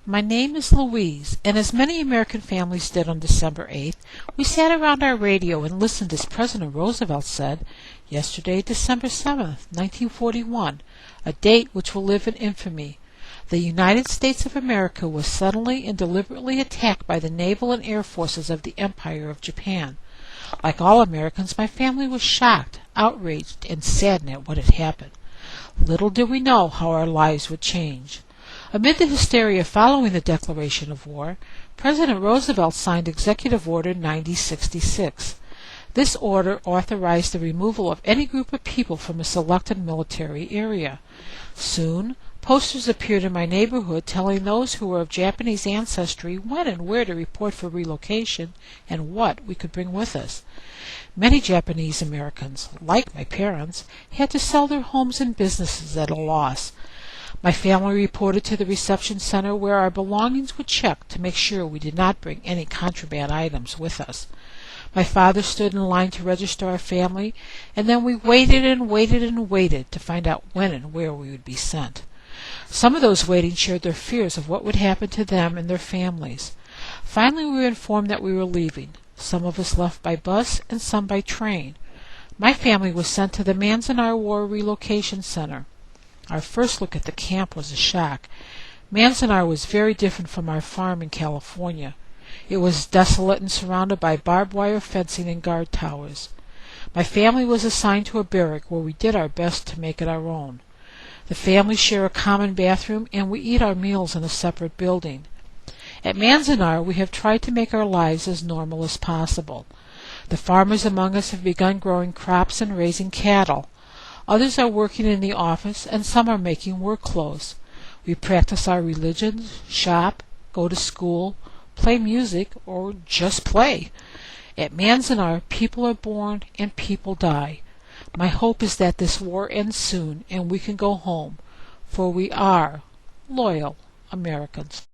My name is Louise, and as many American families did on December 8th, we sat around our radio and listened as President Roosevelt said, yesterday, December 7th, 1941, a date which will live in infamy. The United States of America was suddenly and deliberately attacked by the naval and air forces of the Empire of Japan. Like all Americans, my family was shocked, outraged, and saddened at what had happened. Little did we know how our lives would change. Amid the hysteria following the declaration of war, President Roosevelt signed Executive Order 9066. This order authorized the removal of any group of people from a selected military area. Soon, posters appeared in my neighborhood telling those who were of Japanese ancestry when and where to report for relocation and what we could bring with us. Many Japanese Americans, like my parents, had to sell their homes and businesses at a loss. My family reported to the reception center where our belongings were checked to make sure we did not bring any contraband items with us. My father stood in line to register our family, and then we waited and waited and waited to find out when and where we would be sent. Some of those waiting shared their fears of what would happen to them and their families. Finally, we were informed that we were leaving. Some of us left by bus and some by train. My family was sent to the Manzanar War Relocation Center. Our first look at the camp was a shock. Manzanar was very different from our farm in California. It was desolate and surrounded by barbed wire fencing and guard towers. My family was assigned to a barrack where we did our best to make it our own. The families share a common bathroom, and we eat our meals in a separate building. At Manzanar, we have tried to make our lives as normal as possible. The farmers among us have begun growing crops and raising cattle. Others are working in the office, and some are making work clothes. We practice our religions, shop, go to school, play music, or just play. At Manzanar, people are born and people die. My hope is that this war ends soon and we can go home, for we are loyal Americans.